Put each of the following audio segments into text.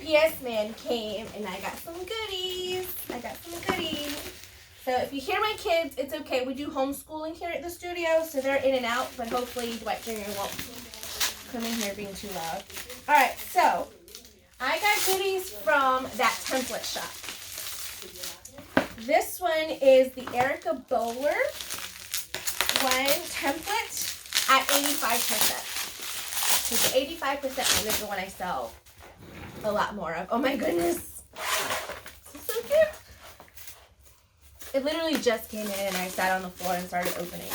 UPS man came and I got some goodies. So if you hear my kids, it's okay. We do homeschooling here at the studio, so they're in and out, but hopefully Dwight Jr. won't come in here being too loud. Alright, so I got goodies from that template shop. This one is the Erica Bowler one template at 85%. So the 85% is the one I sell a lot more of. Oh my goodness. This is so cute. It literally just came in and I sat on the floor and started opening.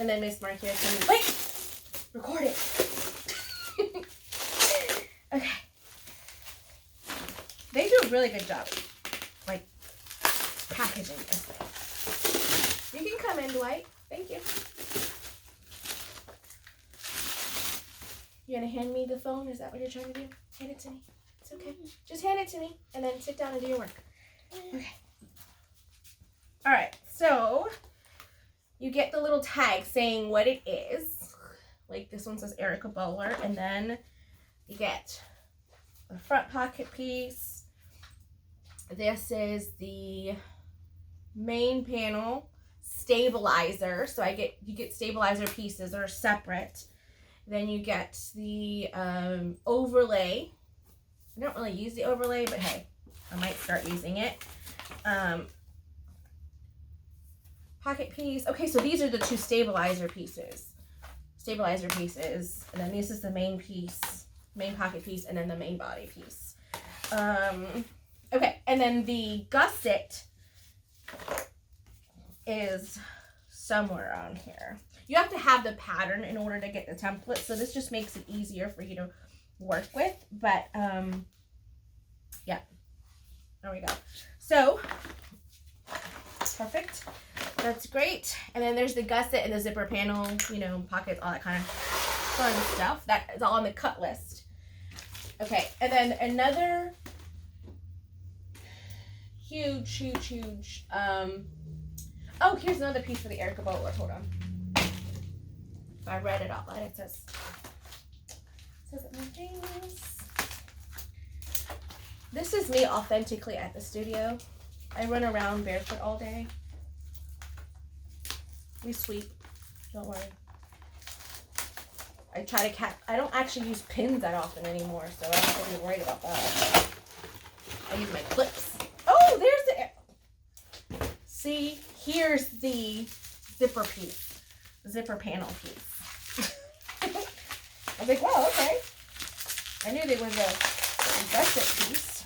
And then Miss Marquez told me, wait, record it. Okay. They do a really good job, like, packaging this thing. You can come in, Dwight. Thank you. You gonna hand me the phone? Is that what you're trying to do? Hand it to me. It's okay. Just hand it to me and then sit down and do your work. Okay. Alright, so you get the little tag saying what it is. Like this one says Erica Bowler, and then you get the front pocket piece. This is the main panel stabilizer. So you get stabilizer pieces that are separate. Then you get the overlay. I don't really use the overlay, but hey, I might start using it. Pocket piece. Okay, so these are the two stabilizer pieces. And then this is the main piece, main pocket piece, and then the main body piece. Okay, and then the gusset is somewhere on here. You have to have the pattern in order to get the template, so this just makes it easier for you to work with. But yeah, there we go. So perfect. That's great. And then there's the gusset and the zipper panel, you know, pockets, all that kind of fun stuff. That is all on the cut list. Okay, and then another huge oh, here's another piece for the Erica Bowler. Hold on. If I read it out loud, it says it in James. This is me authentically at the studio. I run around barefoot all day. We sweep. Don't worry. I try to I don't actually use pins that often anymore, so I don't have to be worried about that. I use my clips. Oh, there's the... See, here's the zipper piece. Zipper panel piece. I was like, wow, okay. I knew there was a gusset piece.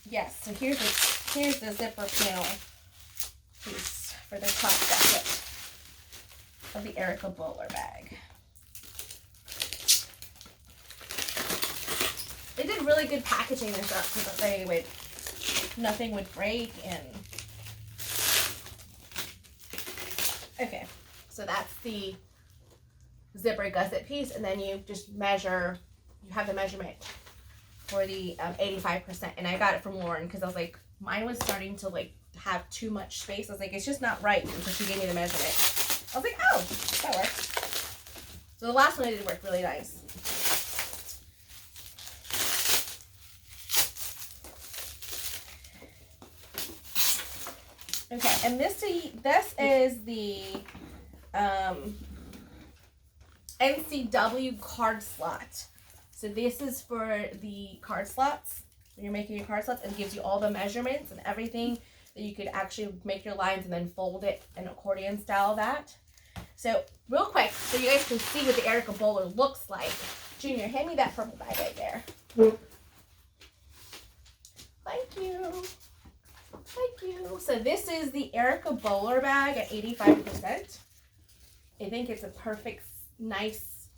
Yes, so here's the zipper panel piece for the top gusset of the Erica Bowler bag. They did really good packaging this up so that nothing would break. And okay, so that's the zipper gusset piece, and then you just measure. You have the measurement for the 85%, and I got it from Lauren because I was like, mine was starting to like have too much space. I was like, it's just not right, and so she gave me the measurement. I was like, oh, that works. So the last one I did work really nice. Okay, and this is the NCW card slot. So this is for the card slots. When you're making your card slots, it gives you all the measurements and everything that you could actually make your lines and then fold it in accordion style that. So real quick, so you guys can see what the Erica Bowler looks like. Junior, hand me that purple bag right there. Thank you. Thank you. So this is the Erica Bowler bag at 85%. I think it's a perfect, nice,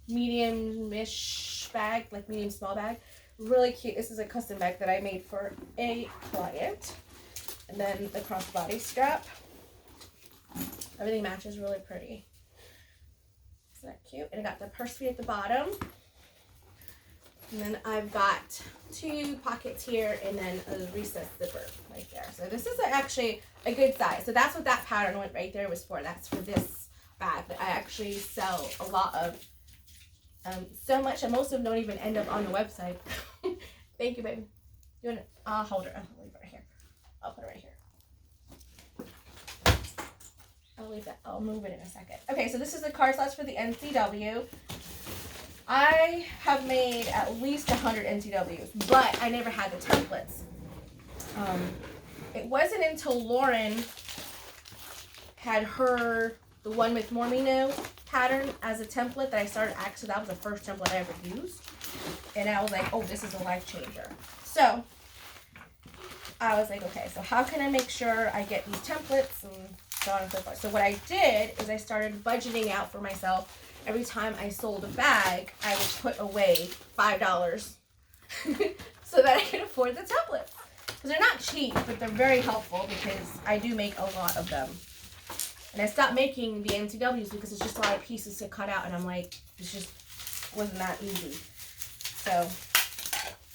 medium-ish bag, like medium small bag. Really cute. This is a custom bag that I made for a client. And then the crossbody strap. Everything matches really pretty. Isn't that cute? And I got the purse feet at the bottom. And then I've got two pockets here and then a recessed zipper right there. So this is actually a good size. So that's what that pattern went right there was for. That's for this bag that I actually sell a lot of So much, and most of them don't even end up on the website. Thank you, baby. You want to, I'll hold her. I'll leave it right here. I'll put it right here. I'll leave that. I'll move it in a second. Okay, so this is the card slots for the NCW. I have made at least 100 NCWs, but I never had the templates. It wasn't until Lauren had the one with Mormino pattern as a template that I started actually, that was the first template I ever used. And I was like, oh, this is a life changer. So I was like, okay, so how can I make sure I get these templates and so on and so forth. So what I did is I started budgeting out for myself. Every time I sold a bag, I would put away $5 so that I could afford the templates. Because they're not cheap, but they're very helpful because I do make a lot of them. And I stopped making the NCWs because it's just a lot of pieces to cut out, and I'm like, it just wasn't that easy. So,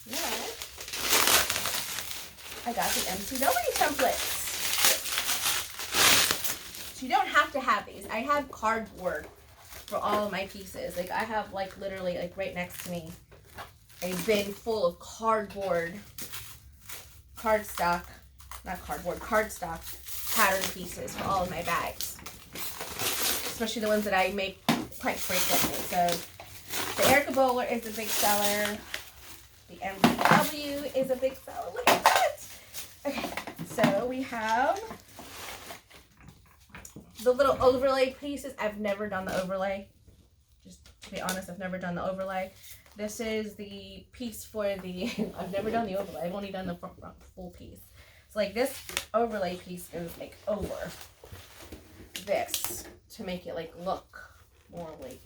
yeah, I got the NCW templates. So you don't have to have these. I have cardboard for all of my pieces. Like, I have, like, literally, like, right next to me, a bin full of cardstock pattern pieces for all of my bags. Especially the ones that I make quite frequently. So, the Erica Bowler is a big seller. The MW is a big seller. Look at that! Okay, so we have the little overlay pieces. I've never done the overlay. Just to be honest, I've never done the overlay. This is the piece for the, I've never done the overlay. I've only done the front full piece. So like this overlay piece goes like over this to make it like look more like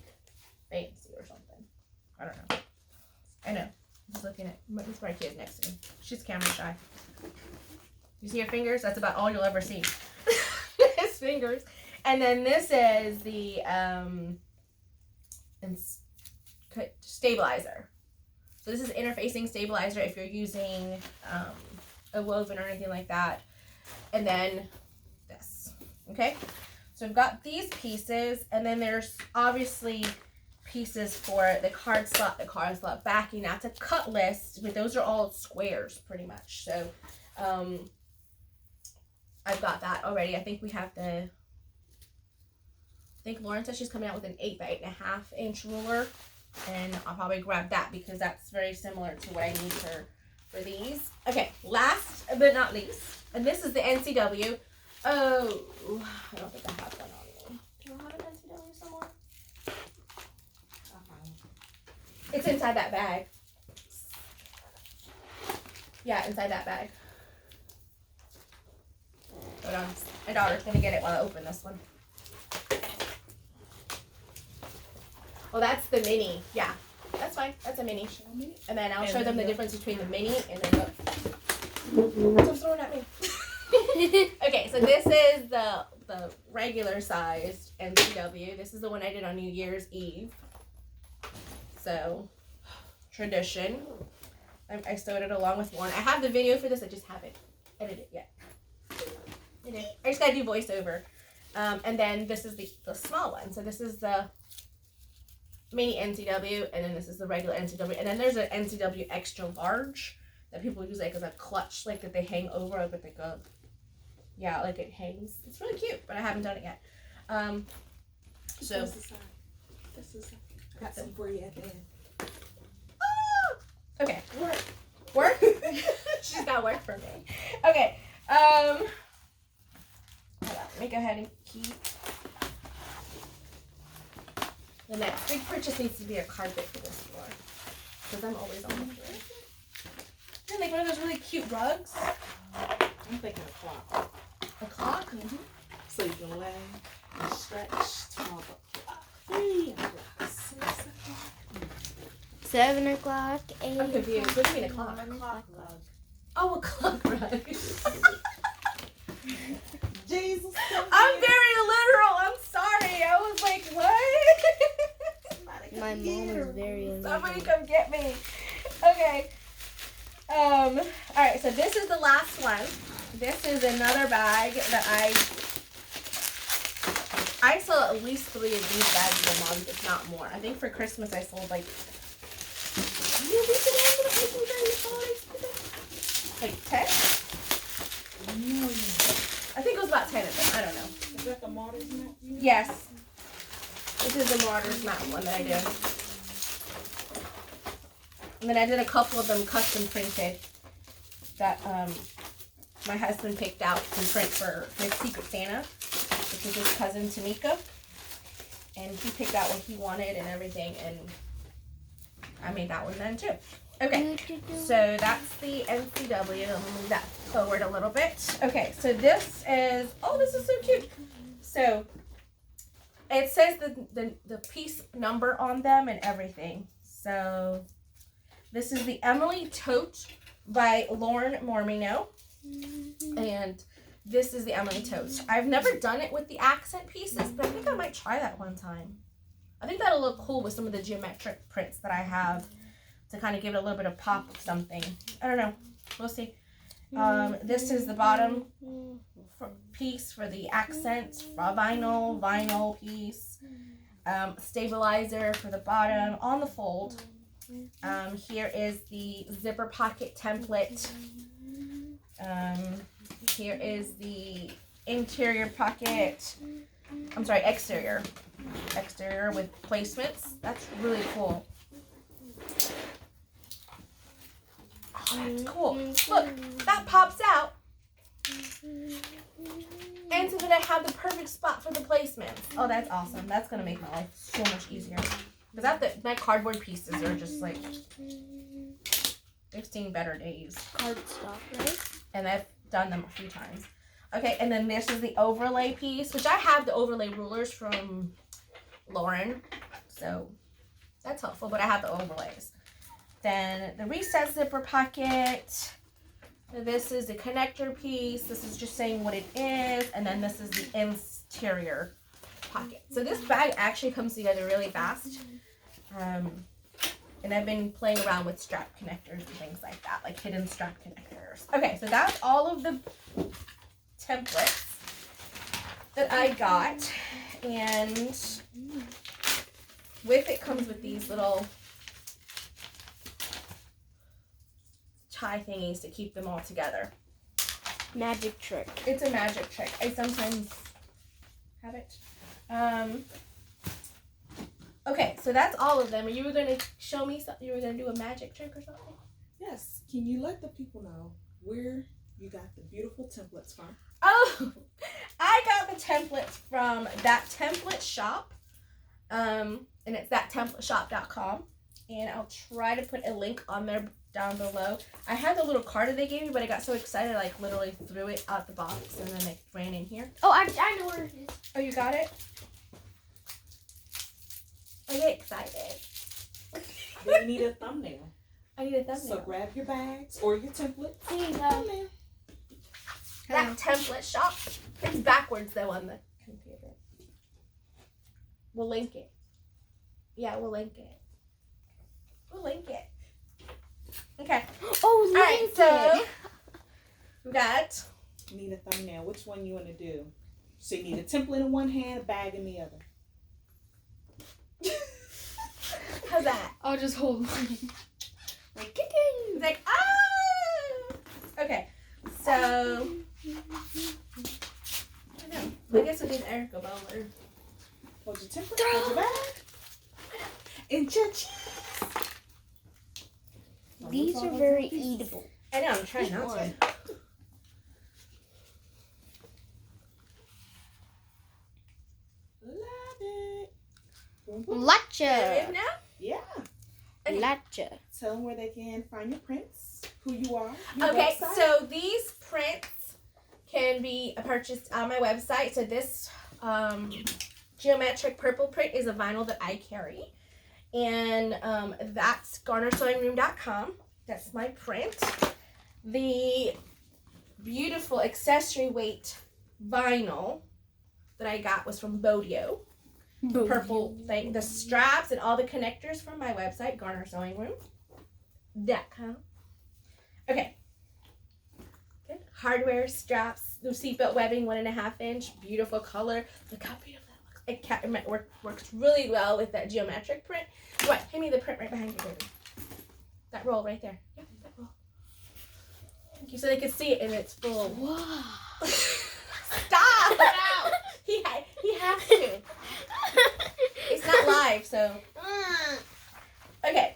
fancy or something. I don't know. I know. I'm just looking at, this is my kid next to me. She's camera shy. You see her fingers? That's about all you'll ever see. His fingers. And then this is the stabilizer. So this is interfacing stabilizer if you're using a woven or anything like that. And then this. Okay? So I've got these pieces, and then there's obviously pieces for the card slot backing. That's a cut list, but those are all squares pretty much. So I've got that already. I think we have I think Lauren says she's coming out with an 8 by 8.5 inch ruler, and I'll probably grab that because that's very similar to what I need for these. Okay, last but not least, and this is the NCW. Oh, I don't think I have one on me. Do I have an NCW somewhere? It's inside that bag. Yeah, inside that bag. Hold on. My daughter's gonna get it while I open this one. Well, that's the mini. Yeah, that's fine. That's a mini. And then I'll show them the difference between the mini and the... Stop throwing at me. Okay, so this is the regular sized NCW. This is the one I did on New Year's Eve. So, tradition. I sewed it along with one. I have the video for this. I just haven't edited it yet. I just gotta do voiceover. And then this is the small one. So this is the mini NCW, and then this is the regular NCW. And then there's an NCW extra large that people use like as a clutch, like that they hang over, but like a, yeah, like it hangs. It's really cute, but I haven't done it yet. So this is got some for you at the end. Oh! Okay. Work? She's got work for me. Okay. Hold on. Let me go ahead and keep. The next big purchase needs to be a carpet for this floor, because I'm always on the floor. And like one of those really cute rugs. I'm thinking a clock. A clock? Mm-hmm. So you can lay and stretch to all the clock. 3 o'clock, 6 o'clock. 7 o'clock, 8 I'm confused. What do you mean a clock? A clock rug. Oh, a clock rug. Jesus. I'm very literal. I'm sorry. I was like, what? My mom is very literal. Somebody come get me. Okay. Alright, so this is the last one. This is another bag that I sell at least 3 of these bags a month, if not more. I think for Christmas I sold like... Like 10? I think it was about 10 of them. I don't know. Is that the Martyrs map? Yes. This is the Martyrs map one that I did. And then I did a couple of them custom printed that my husband picked out to print for his Secret Santa, which is his cousin Tamika. And he picked out what he wanted and everything, and I made that one then too. Okay, so that's the NCW. Let me move that forward a little bit. Okay, so this is, oh, this is so cute. So it says the piece number on them and everything. So this is the Emily Tote by Lauren Mormino. And this is the Emily Tote. I've never done it with the accent pieces, but I think I might try that one time. I think that'll look cool with some of the geometric prints that I have to kind of give it a little bit of pop of something. I don't know. We'll see. This is the bottom piece for the accent, vinyl piece. Stabilizer for the bottom on the fold. Here is the zipper pocket template. Here is the interior pocket. I'm sorry, exterior. Exterior with placements. That's really cool. Oh, that's cool. Look, that pops out. And so then I have the perfect spot for the placements. Oh, that's awesome. That's going to make my life so much easier. Because my cardboard pieces are just like 15 better days. Cardstock, right? And I've done them a few times. Okay, and then this is the overlay piece, which I have the overlay rulers from Lauren. So that's helpful, but I have the overlays. Then the recessed zipper pocket. This is the connector piece. This is just saying what it is. And then this is the interior pocket. So this bag actually comes together really fast. And I've been playing around with strap connectors and things like that, like hidden strap connectors. Okay, so that's all of the templates that I got. And with it comes with these little tie thingies to keep them all together. Magic trick. It's a magic trick. I sometimes have it. Okay, so that's all of them. Are you going to show me something? You were going to do a magic trick or something? Yes. Can you let the people know where you got the beautiful templates from? Oh, I got the templates from That Template Shop. And it's thattemplateshop.com. And I'll try to put a link on there down below. I had the little card that they gave me, but I got so excited I like literally threw it out the box and then it ran in here. Oh, I know where it is. Oh, you got it? I get excited. They need a thumbnail. I need a thumbnail. So grab your bags or your template. Here you go. Thumbnail. That Template Shop. It's backwards though on the computer. We'll link it. Yeah, we'll link it. We'll link it. Okay. Oh, All right, so we got. Need a thumbnail. Which one you want to do? So you need a template in one hand, a bag in the other. How's that? I'll just hold mine. Like kicking. It's like ah. Okay, so I don't know. I guess we did Erica Bowler. Hold your template. Hold your bag. And your cheese. These are very eatable. I know. I'm trying not to. Love it. There Latcha. is now. Yeah. Okay. Latcha. Tell them where they can find your prints, who you are. Your Okay, website. so these prints can be purchased on my website. So this geometric purple print is a vinyl that I carry. And that's garnersewingroom.com. That's my print. The beautiful accessory weight vinyl that I got was from Bodio. Purple thing. The straps and all the connectors from my website, garnersewingroom.com. Okay. Good. Hardware straps, the seatbelt webbing, 1.5 inch, beautiful color. Look how beautiful that works really well with that geometric print. What? Hand me the print right behind you, baby. That roll right there. Yeah, that roll. Thank you. So they could see it in its full. Wow. Stop! He has to. It's not live, so. Okay.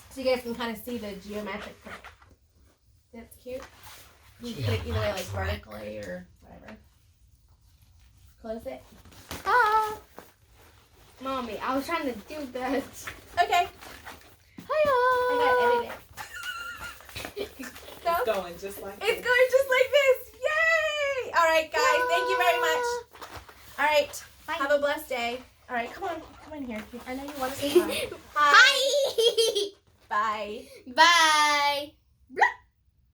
So you guys can kind of see the geometric print. That's cute. You can put it either way, like vertically or whatever. Close it. Ah. Mommy, I was trying to do that. Okay. Hiya. I gotta edit it. So, It's going just like it's this. going just like this. Yay! All right, guys. Thank you very much. All right. Bye. Have a blessed day. All right. Come in here. I know you want to say hi. Hi. Bye. Bye.